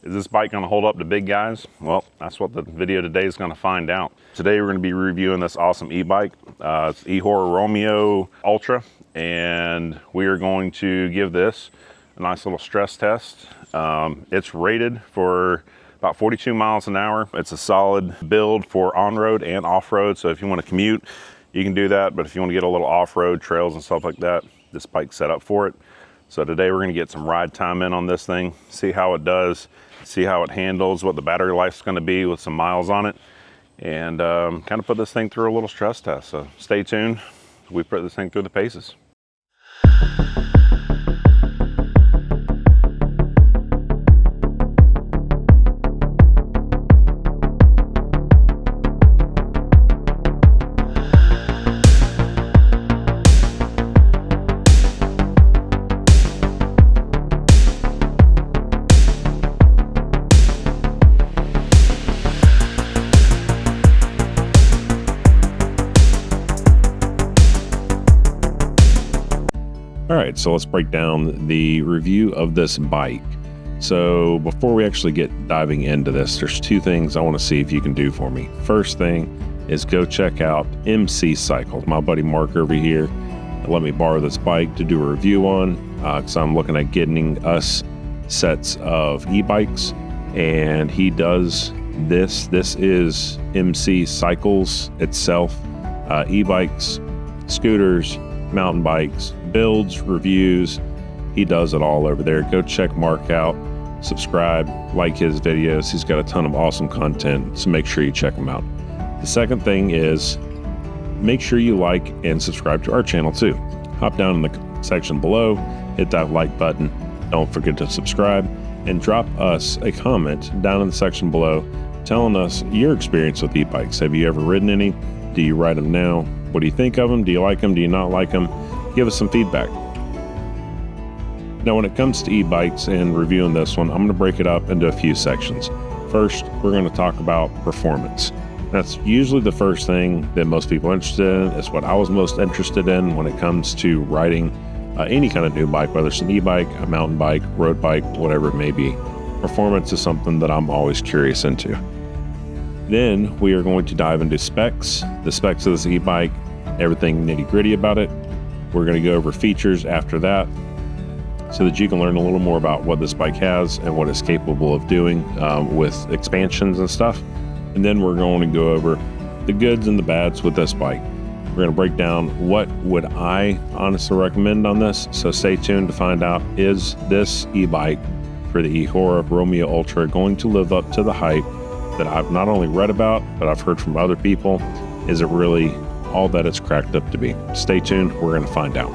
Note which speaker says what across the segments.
Speaker 1: Is this bike gonna hold up to big guys? Well, that's what the video today is gonna find out. Today we're gonna be reviewing this awesome e-bike. It's Eahora Romeo Ultra, and we are going to give this a nice little stress test. It's rated for about 42 miles an hour. It's a solid build for on-road and off-road, so if you wanna commute, you can do that, but if you wanna get a little off-road trails and stuff like that, this bike's set up for it. So today we're gonna get some ride time in on this thing, see how it does, see how it handles, what the battery life's gonna be with some miles on it, and kind of put this thing through a little stress test. So stay tuned. We put this thing through the paces.
Speaker 2: All right, so let's break down the review of this bike. So before we actually get diving into this, there's two things I want to see if you can do for me. First thing is go check out MC Cycles. My buddy Mark over here let me borrow this bike to do a review on, because I'm looking at getting us sets of e-bikes, and he does this. This is MC Cycles itself. E-bikes, scooters, mountain bikes, builds, reviews. He does it all over there. Go check Mark out, subscribe, like his videos. He's got a ton of awesome content, so make sure you check him out. The second thing is make sure you like and subscribe to our channel too. Hop down in the section below, hit that like button. Don't forget to subscribe and drop us a comment down in the section below telling us your experience with e-bikes. Have you ever ridden any? Do you ride them now? What do you think of them? Do you like them? Do you not like them? Give us some feedback. Now, when it comes to e-bikes and reviewing this one, I'm going to break it up into a few sections. First, we're going to talk about performance. That's usually the first thing that most people are interested in. It's what I was most interested in when it comes to riding any kind of new bike, whether it's an e-bike, a mountain bike, road bike, whatever it may be. Performance is something that I'm always curious into. Then we are going to dive into specs, the specs of this e-bike, everything nitty-gritty about it. We're going to go over features after that so that you can learn a little more about what this bike has and what it's capable of doing with expansions and stuff. And then we're going to go over the goods and the bads with this bike. We're going to break down what would I honestly recommend on this. So stay tuned to find out, is this e-bike for the Eahora Romeo Ultra going to live up to the hype that I've not only read about, but I've heard from other people? Is it really all that it's cracked up to be? Stay tuned, we're going to find out.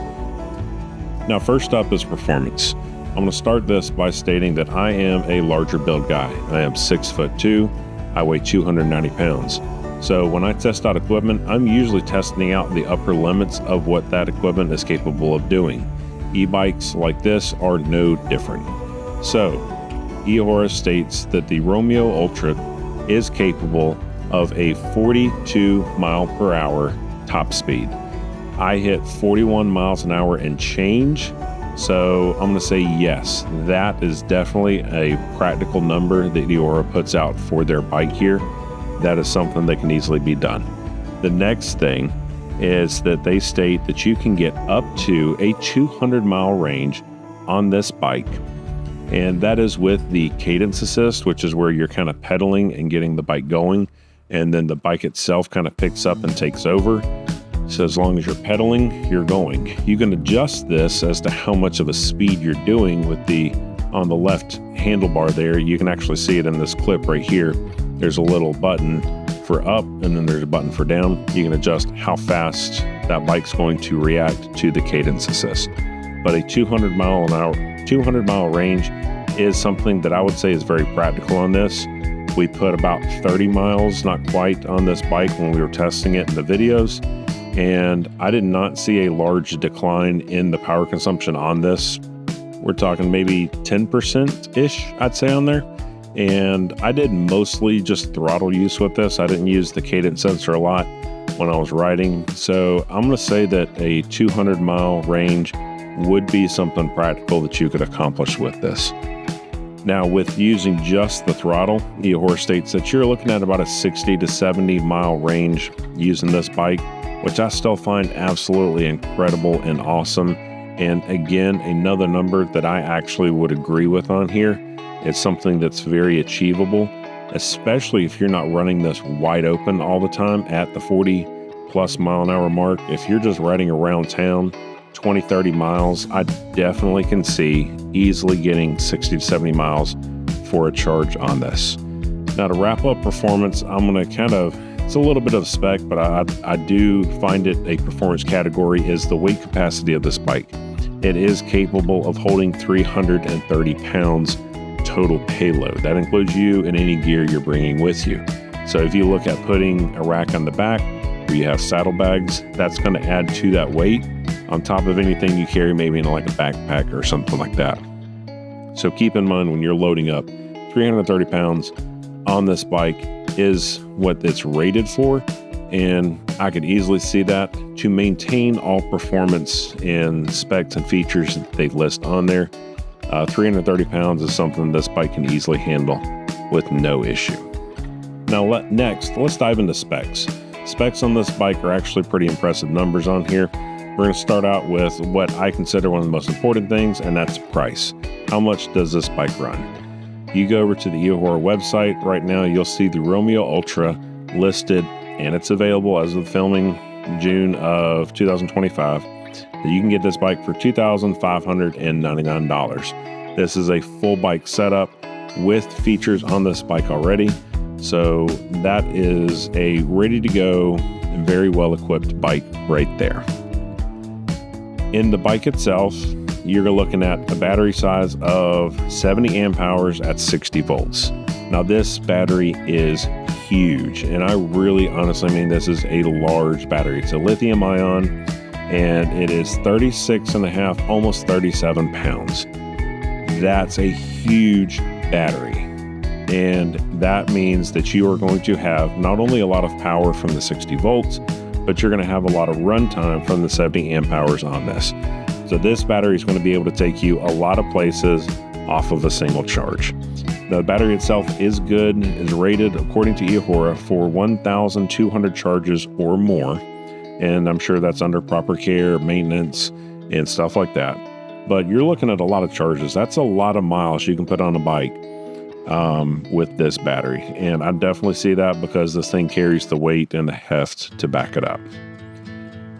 Speaker 2: Now, first up is performance. I'm going to start this by stating that I am a larger build guy. I am 6'2", I weigh 290 pounds. So when I test out equipment, I'm usually testing out the upper limits of what that equipment is capable of doing. E-bikes like this are no different. So Eahora states that the Romeo Ultra is capable of a 42 mile per hour top speed. I hit 41 miles an hour and change, so I'm going to say yes, that is definitely a practical number that Eahora puts out for their bike here. That is something that can easily be done. The next thing is that they state that you can get up to a 200 mile range on this bike. And that is with the cadence assist, which is where you're kind of pedaling and getting the bike going. And then the bike itself kind of picks up and takes over. So as long as you're pedaling, you're going. You can adjust this as to how much of a speed you're doing with the, on the left handlebar there, you can actually see it in this clip right here. There's a little button for up and then there's a button for down. You can adjust how fast that bike's going to react to the cadence assist. But a 200 mile range is something that I would say is very practical on this. We put about 30 miles, not quite, on this bike when we were testing it in the videos, and I did not see a large decline in the power consumption on this. We're talking maybe 10%-ish, I'd say, on there. And I did mostly just throttle use with this. I didn't use the cadence sensor a lot when I was riding. So I'm going to say that a 200 mile range would be something practical that you could accomplish with this. Now, with using just the throttle, Eahora states that you're looking at about a 60 to 70 mile range using this bike, which I still find absolutely incredible and awesome. And again, another number that I actually would agree with on here. It's something that's very achievable, especially if you're not running this wide open all the time at the 40 plus mile an hour mark. If you're just riding around town 20, 30 miles, I definitely can see easily getting 60 to 70 miles for a charge on this. Now, to wrap up performance, I'm going to it's a little bit of spec, but I do find it a performance category is the weight capacity of this bike. It is capable of holding 330 pounds total payload. That includes you and any gear you're bringing with you. So if you look at putting a rack on the back where you have saddlebags, that's going to add to that weight on top of anything you carry, maybe in like a backpack or something like that. So keep in mind when you're loading up, 330 pounds on this bike is what it's rated for. And I could easily see that to maintain all performance and specs and features that they list on there. 330 pounds is something this bike can easily handle with no issue. Now, let's dive into specs. Specs on this bike are actually pretty impressive numbers on here. We're going to start out with what I consider one of the most important things, and that's price. How much does this bike run? You go over to the Eahora website right now, you'll see the Romeo Ultra listed, and it's available as of filming June of 2025. You can get this bike for $2,599. This is a full bike setup with features on this bike already. So that is a ready to go, very well equipped bike right there. In the bike itself, you're looking at a battery size of 70 amp hours at 60 volts. Now this battery is huge, and I really honestly mean this is a large battery. It's a lithium ion, and it is 36 and a half, almost 37 pounds. That's a huge battery. And that means that you are going to have not only a lot of power from the 60 volts, but you're going to have a lot of runtime from the 70 amp hours on this. So this battery is going to be able to take you a lot of places off of a single charge. The battery itself is good, is rated according to Eahora for 1,200 charges or more. And I'm sure that's under proper care, maintenance, and stuff like that. But you're looking at a lot of charges. That's a lot of miles you can put on a bike with this battery. And I definitely see that because this thing carries the weight and the heft to back it up.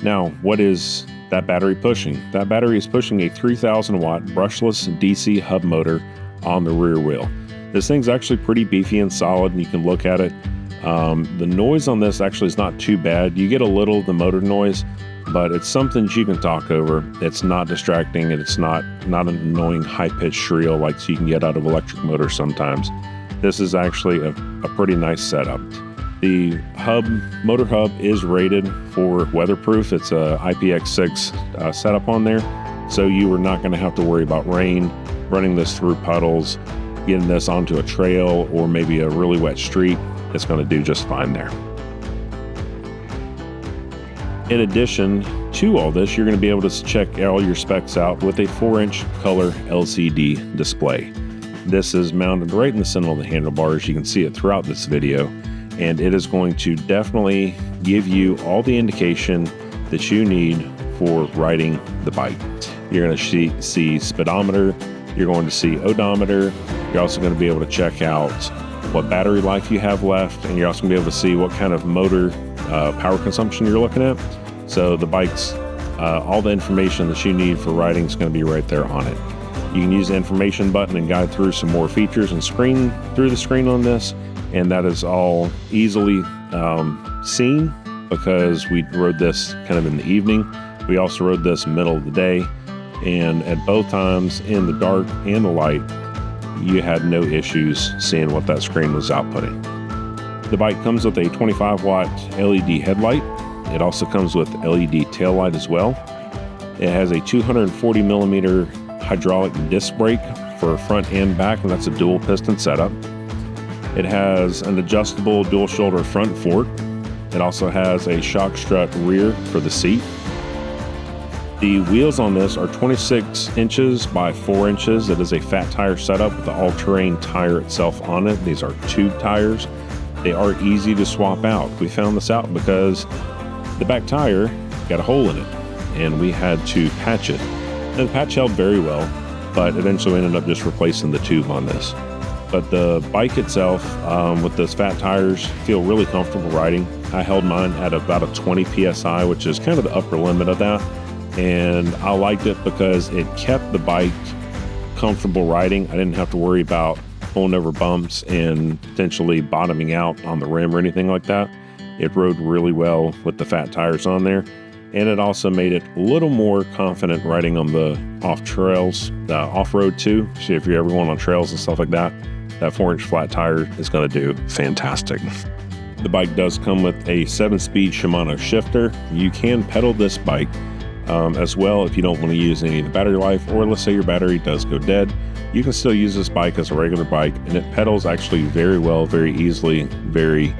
Speaker 2: Now, what is that battery pushing? That battery is pushing a 3,000 watt brushless DC hub motor on the rear wheel. This thing's actually pretty beefy and solid, and you can look at it. The noise on this actually is not too bad. You get a little of the motor noise, but it's something you can talk over. It's not distracting, and it's not an annoying high-pitched shrill like you can get out of electric motors sometimes. This is actually a pretty nice setup. The motor hub is rated for weatherproof. It's a IPX6 setup on there, so you are not going to have to worry about rain, running this through puddles, getting this onto a trail or maybe a really wet street. It's going to do just fine there. In addition to all this, you're going to be able to check all your specs out with a 4-inch color LCD display. This is mounted right in the center of the handlebars. You can see it throughout this video, and it is going to definitely give you all the indication that you need for riding the bike. You're going to see speedometer, you're going to see odometer, you're also going to be able to check out what battery life you have left, and you're also going to be able to see what kind of motor power consumption you're looking at. So the bike's all the information that you need for riding is going to be right there on it. You can use the information button and guide through some more features and screen through the screen on this, and that is all easily seen because we rode this kind of in the evening. We also rode this middle of the day, and at both times in the dark and the light, you had no issues seeing what that screen was outputting. The bike comes with a 25 watt LED headlight. It also comes with LED taillight as well. It has a 240 millimeter hydraulic disc brake for front and back, and that's a dual piston setup. It has an adjustable dual shoulder front fork. It also has a shock strut rear for the seat. The wheels on this are 26 inches by 4 inches. It is a fat tire setup with the all-terrain tire itself on it. These are tube tires. They are easy to swap out. We found this out because the back tire got a hole in it and we had to patch it. And the patch held very well, but eventually we ended up just replacing the tube on this. But the bike itself, with those fat tires, feel really comfortable riding. I held mine at about a 20 PSI, which is kind of the upper limit of that. And I liked it because it kept the bike comfortable riding. I didn't have to worry about pulling over bumps and potentially bottoming out on the rim or anything like that. It rode really well with the fat tires on there. And it also made it a little more confident riding on the off trails, off-road too. So if you're ever going on trails and stuff like that, that 4-inch flat tire is going to do fantastic. The bike does come with a 7-speed Shimano shifter. You can pedal this bike as well if you don't want to use any of the battery life, or let's say your battery does go dead. You can still use this bike as a regular bike, and it pedals actually very well, very easily, very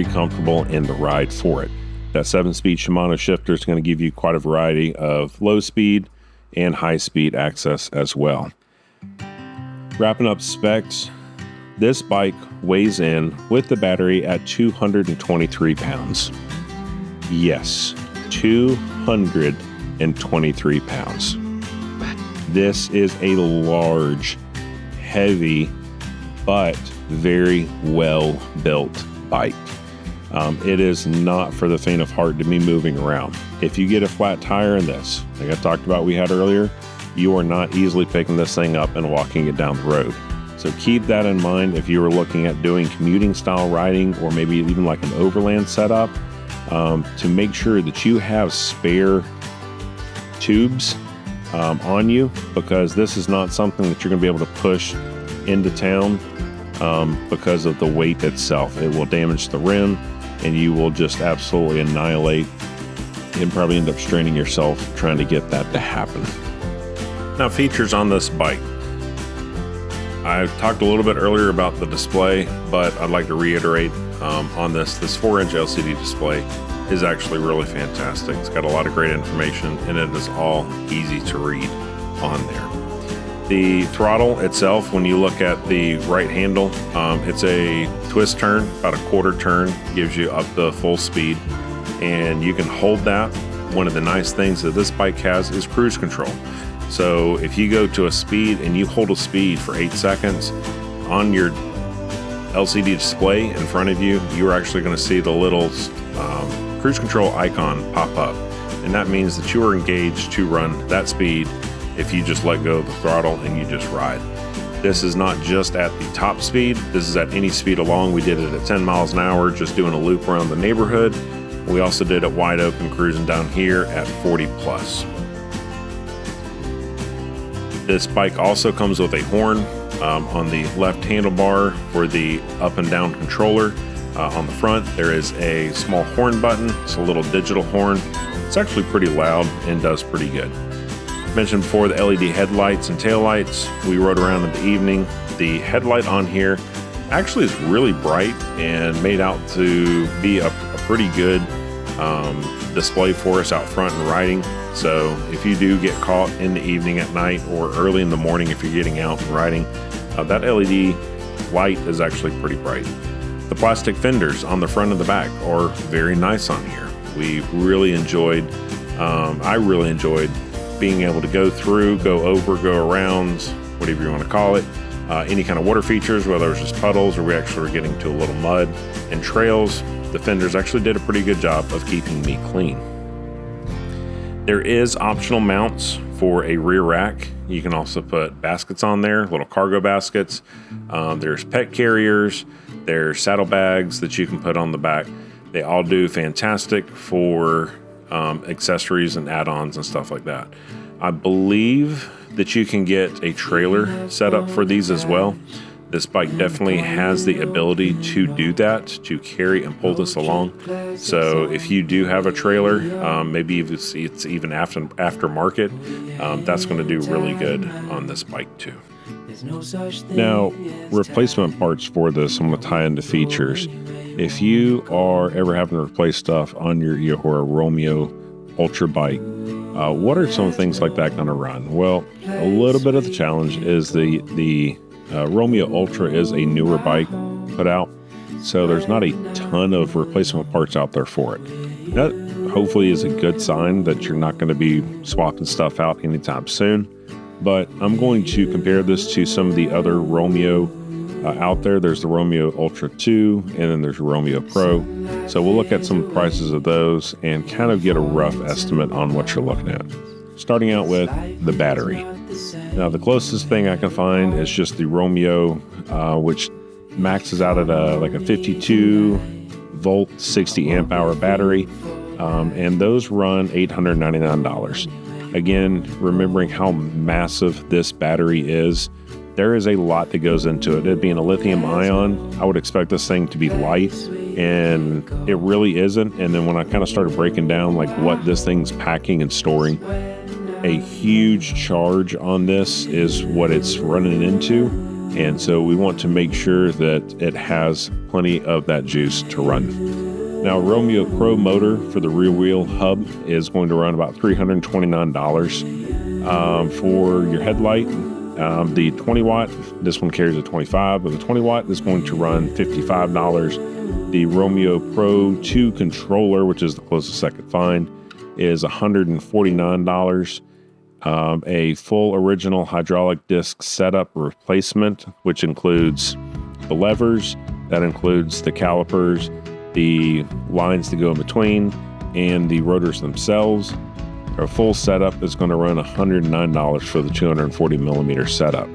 Speaker 2: comfortable in the ride for it. That 7-speed Shimano shifter is going to give you quite a variety of low speed and high speed access as well. Wrapping up specs, this bike weighs in with the battery at 223 pounds. Yes, 223 pounds. This is a large, heavy, but very well built bike. It is not for the faint of heart to be moving around. If you get a flat tire in this, like I talked about we had earlier, you are not easily picking this thing up and walking it down the road. So keep that in mind if you were looking at doing commuting style riding, or maybe even like an overland setup, to make sure that you have spare tubes on you, because this is not something that you're going to be able to push into town because of the weight itself. It will damage the rim and you will just absolutely annihilate and probably end up straining yourself trying to get that to happen. Now, features on this bike. I talked a little bit earlier about the display, but I'd like to reiterate on this 4-inch LCD display is actually really fantastic. It's got a lot of great information and it is all easy to read on there. The throttle itself, when you look at the right handle, it's a twist turn, about a quarter turn, gives you up to full speed, and you can hold that. One of the nice things that this bike has is cruise control. So if you go to a speed and you hold a speed for 8 seconds, on your LCD display in front of you, you're actually going to see the little cruise control icon pop up. And that means that you are engaged to run that speed if you just let go of the throttle and you just ride. This is not just at the top speed, this is at any speed along. We did it at 10 miles an hour, just doing a loop around the neighborhood. We also did it wide open, cruising down here at 40 plus. This bike also comes with a horn on the left handlebar for the up and down controller. On the front, there is a small horn button. It's a little digital horn. It's actually pretty loud and does pretty good. Mentioned before the LED headlights and taillights. We rode around in the evening. The headlight on here actually is really bright and made out to be a pretty good display for us out front and riding. So if you do get caught in the evening at night or early in the morning, if you're getting out and riding, that LED light is actually pretty bright. The plastic fenders on the front and the back are very nice on here. We really enjoyed, I really enjoyed being able to go through, go over, go around, whatever you want to call it, any kind of water features, whether it's just puddles or we actually were getting to a little mud and trails. The fenders actually did a pretty good job of keeping me clean. There is optional mounts for a rear rack. You can also put baskets on there, little cargo baskets. There's pet carriers, there's saddlebags that you can put on the back. They all do fantastic for accessories and add-ons and stuff like that. I believe that you can get a trailer set up for these as well. This bike definitely has the ability to do that, to carry and pull this along. So if you do have a trailer, maybe if it's even aftermarket, that's going to do really good on this bike too. Now, replacement parts for this, I'm going to tie into features. If you are ever having to replace stuff on your Eahora Romeo Ultra bike. What are some things like that going to run? Well, a little bit of the challenge is the Romeo Ultra is a newer bike put out, so there's not a ton of replacement parts out there for it. That hopefully is a good sign that you're not going to be swapping stuff out anytime soon. But I'm going to compare this to some of the other Romeo out there. There's the Romeo Ultra 2, and then there's Romeo Pro. So we'll look at some prices of those and kind of get a rough estimate on what you're looking at. Starting out with the battery. Now, the closest thing I can find is just the Romeo, which maxes out at like a 52 volt, 60 amp hour battery. And those run $899. Again, remembering how massive this battery is, there is a lot that goes into it. It being a lithium ion, I would expect this thing to be light, and it really isn't. And then when I kind of started breaking down like what this thing's packing and storing, a huge charge on this is what it's running into. And so we want to make sure that it has plenty of that juice to run. Now, Romeo Pro motor for the rear wheel hub is going to run about $329 for your headlight. The 20 watt, this one carries a 25, but the 20 watt is going to run $55. The Romeo Pro 2 controller, which is the closest I could find, is $149. A full original hydraulic disc setup replacement, which includes the levers, that includes the calipers, the lines that go in between, and the rotors themselves. A full setup is going to run $109 for the 240 millimeter setup.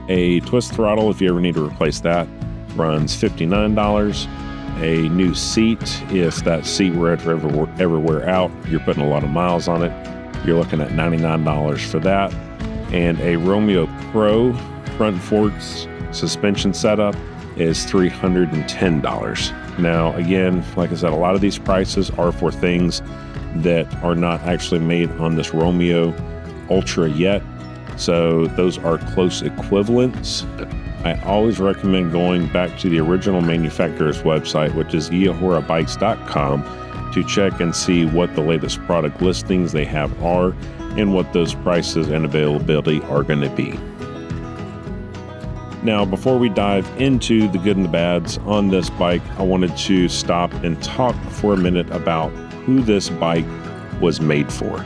Speaker 2: A twist throttle, if you ever need to replace that, runs $59. A new seat, if that seat were to ever wear out, you're putting a lot of miles on it, you're looking at $99 for that. And a Romeo Pro front forks suspension setup is $310. Now, again, like I said, a lot of these prices are for things that are not actually made on this Romeo Ultra yet. So those are close equivalents. I always recommend going back to the original manufacturer's website, which is eahorabikes.com, to check and see what the latest product listings they have are and what those prices and availability are going to be. Now, before we dive into the good and the bads on this bike, I wanted to stop and talk for a minute about who this bike was made for.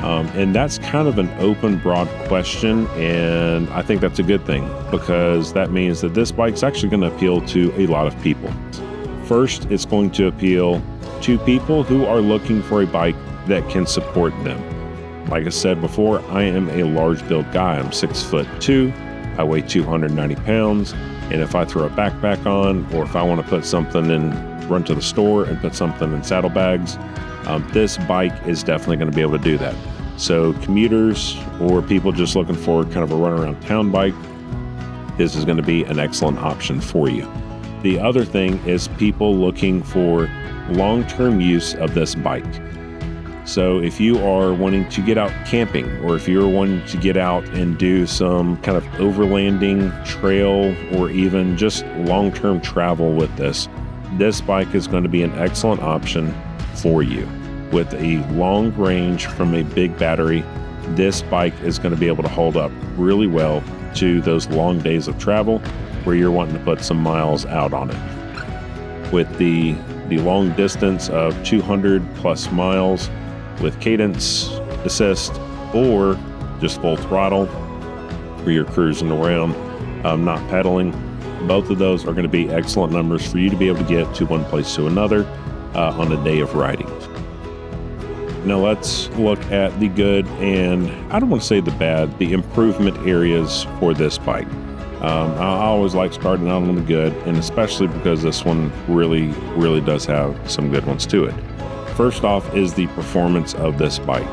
Speaker 2: And that's kind of an open, broad question, and I think that's a good thing, because that means that this bike's actually going to appeal to a lot of people. First, it's going to appeal to people who are looking for a bike that can support them. Like I said before, I am a large build guy. I'm 6'2", I weigh 290 pounds, and if I throw a backpack on, or if I want to put something in, run to the store and put something in saddlebags, this bike is definitely going to be able to do that. So commuters or people just looking for kind of a run around town bike, this is going to be an excellent option for you. The other thing is people looking for long-term use of this bike. So if you are wanting to get out camping, or if you're wanting to get out and do some kind of overlanding trail, or even just long-term travel with this bike is going to be an excellent option for you. With a long range from a big battery, this bike is going to be able to hold up really well to those long days of travel where you're wanting to put some miles out on it. With the long distance of 200 plus miles with cadence assist, or just full throttle where you're cruising around, not pedaling, both of those are going to be excellent numbers for you to be able to get to one place to another on a day of riding. Now let's look at the good, and I don't want to say the bad, the improvement areas for this bike. I always like starting out on the good, and especially because this one really does have some good ones to it. First off is the performance of this bike.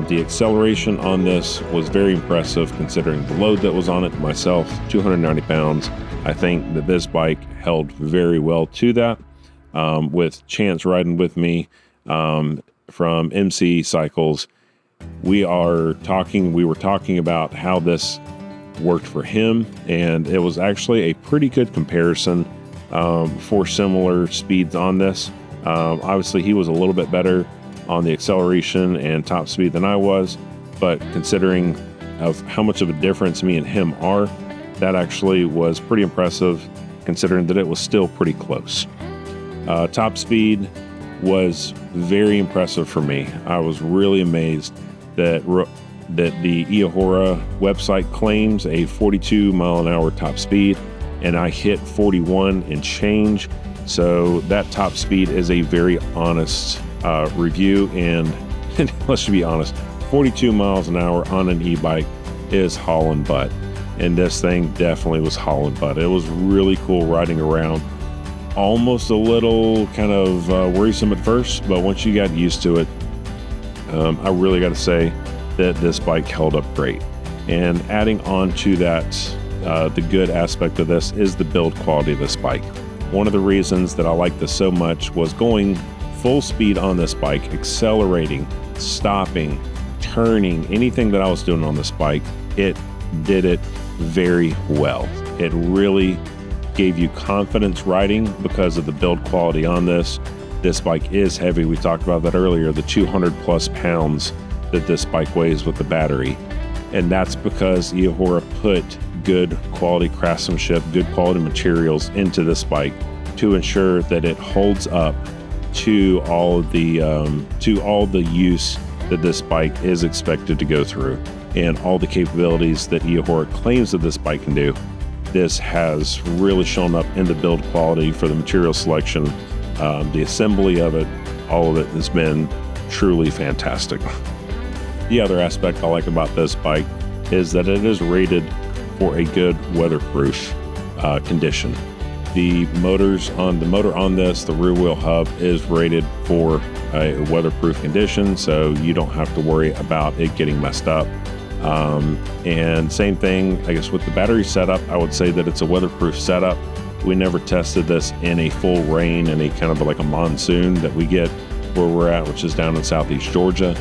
Speaker 2: The acceleration on this was very impressive considering the load that was on it. Myself, 290 pounds. I think that this bike held very well to that. With Chance riding with me from MC Cycles, we were talking about how this worked for him, and it was actually a pretty good comparison for similar speeds on this. Obviously, he was a little bit better on the acceleration and top speed than I was, but considering of how much of a difference me and him are, that actually was pretty impressive considering that it was still pretty close. Top speed was very impressive for me. I was really amazed that the Eahora website claims a 42 mile an hour top speed, and I hit 41 and change. So that top speed is a very honest review, and let's be honest, 42 miles an hour on an e-bike is hauling butt, and this thing definitely was hauling butt. It was really cool riding around. Almost a little kind of worrisome at first, but once you got used to it, I really got to say that this bike held up great. And adding on to that, the good aspect of this is the build quality of this bike. One of the reasons that I like this so much was going full speed on this bike, accelerating, stopping, turning, anything that I was doing on this bike, it did it very well. It really gave you confidence riding because of the build quality on this. This bike is heavy. We talked about that earlier, the 200 plus pounds that this bike weighs with the battery. And that's because Eahora put good quality craftsmanship, good quality materials into this bike to ensure that it holds up to all the use that this bike is expected to go through and all the capabilities that Eahora claims that this bike can do. This has really shown up in the build quality for the material selection, the assembly of it, all of it has been truly fantastic. The other aspect I like about this bike is that it is rated for a good weatherproof condition. The motor on this, the rear wheel hub, is rated for a weatherproof condition, so you don't have to worry about it getting messed up. And same thing, I guess, with the battery setup, I would say that it's a weatherproof setup. We never tested this in a full rain, in a kind of like a monsoon that we get where we're at, which is down in southeast Georgia.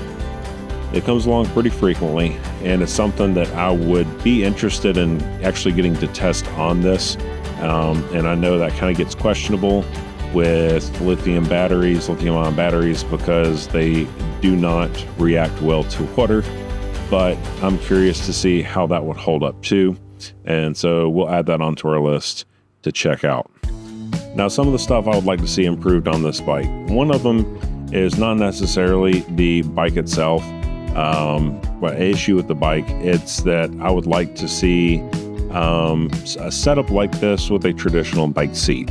Speaker 2: It comes along pretty frequently, and it's something that I would be interested in actually getting to test on this. And I know that kind of gets questionable with lithium-ion batteries, because they do not react well to water. But I'm curious to see how that would hold up too. And so we'll add that onto our list to check out. Now, some of the stuff I would like to see improved on this bike. One of them is not necessarily the bike itself, but an issue with the bike, it's that I would like to see a setup like this with a traditional bike seat.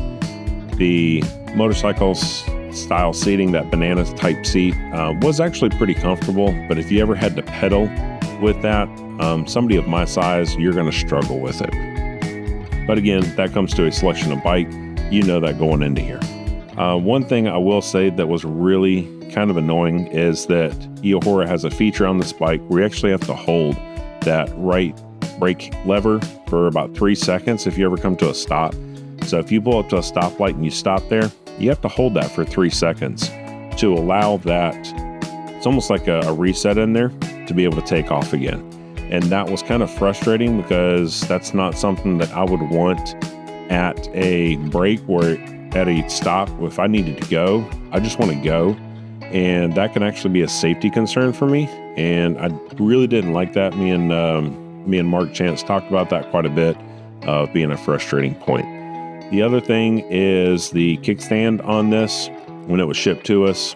Speaker 2: The motorcycle style seating, that banana type seat, was actually pretty comfortable, but if you ever had to pedal with that, somebody of my size, you're going to struggle with it. But again, that comes to a selection of bike. You know that going into here. One thing I will say that was really kind of annoying is that Eahora has a feature on this bike where you actually have to hold that right brake lever for about 3 seconds if you ever come to a stop. So if you pull up to a stoplight and you stop there, you have to hold that for 3 seconds to allow that. It's almost like a reset in there to be able to take off again. And that was kind of frustrating because that's not something that I would want at a break or at a stop. If I needed to go, I just want to go. And that can actually be a safety concern for me. And I really didn't like that. Me and Mark Chance talked about that quite a bit, being a frustrating point. The other thing is the kickstand on this, when it was shipped to us,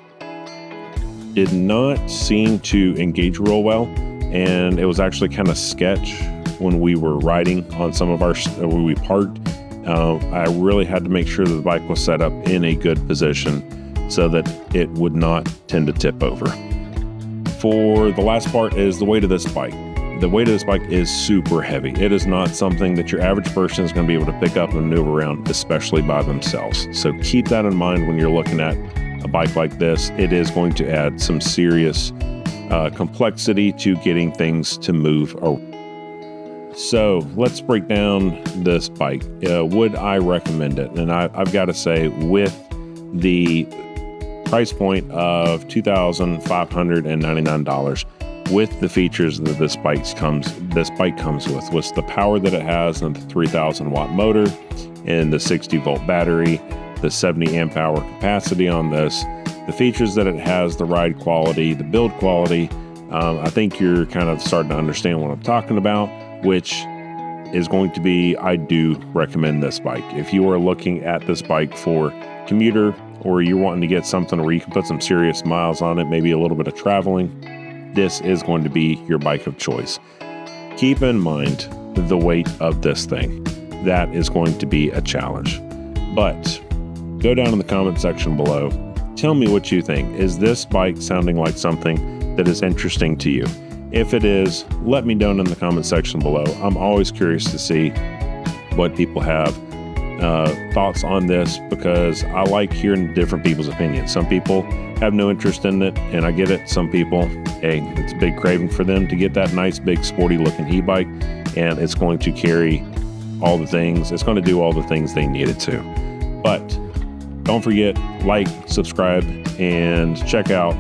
Speaker 2: did not seem to engage real well. And it was actually kind of sketch when we were riding on some of our, when we parked. I really had to make sure that the bike was set up in a good position so that it would not tend to tip over. For the last part is the weight of this bike. The weight of this bike is super heavy. It is not something that your average person is going to be able to pick up and maneuver around, especially by themselves. So keep that in mind when you're looking at a bike like this. It is going to add some serious complexity to getting things to move around. So let's break down this bike. Would I recommend it? And I've got to say, with the price point of $2,599, with the features that this bike comes with the power that it has, and the 3,000 watt motor, and the 60 volt battery, the 70 amp hour capacity on this, the features that it has, the ride quality, the build quality, I think you're kind of starting to understand what I'm talking about, which is going to be, I do recommend this bike. If you are looking at this bike for commuter, or you're wanting to get something where you can put some serious miles on it, maybe a little bit of traveling, this is going to be your bike of choice. Keep in mind the weight of this thing. That is going to be a challenge. But go down in the comment section below. Tell me what you think. Is this bike sounding like something that is interesting to you? If it is, let me know in the comment section below. I'm always curious to see what people have thoughts on this, because I like hearing different people's opinions. Some people have no interest in it, and I get it. Some people, hey, it's a big craving for them to get that nice, big, sporty looking e-bike, and it's going to carry all the things. It's going to do all the things they need it to. But don't forget, like, subscribe, and check out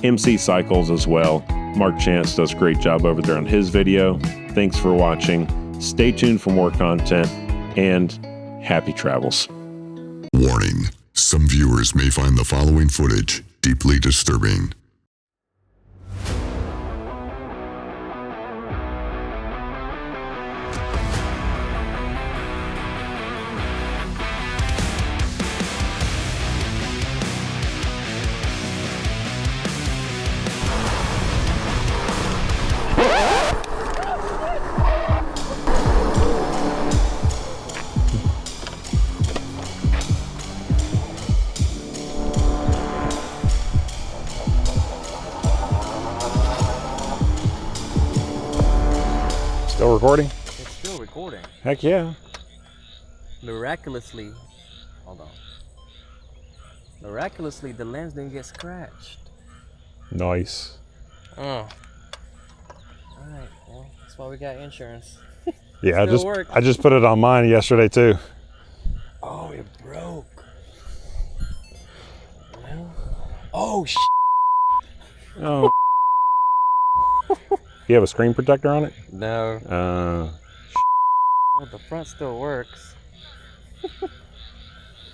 Speaker 2: MC Cycles as well. Mark Chance does a great job over there on his video. Thanks for watching. Stay tuned for more content, and happy travels.
Speaker 3: Warning: some viewers may find the following footage deeply disturbing.
Speaker 1: Still recording?
Speaker 4: It's still recording.
Speaker 1: Heck yeah.
Speaker 4: Miraculously, hold on. Miraculously, the lens didn't get scratched.
Speaker 1: Nice.
Speaker 4: Oh. Alright, well, that's why we got insurance.
Speaker 1: Yeah,
Speaker 4: Still works.
Speaker 1: I just put it on mine yesterday too.
Speaker 4: Oh, it broke. Well, oh,
Speaker 1: Oh. You have a screen protector on it?
Speaker 4: no.
Speaker 1: Uh,
Speaker 4: Well, the front still works.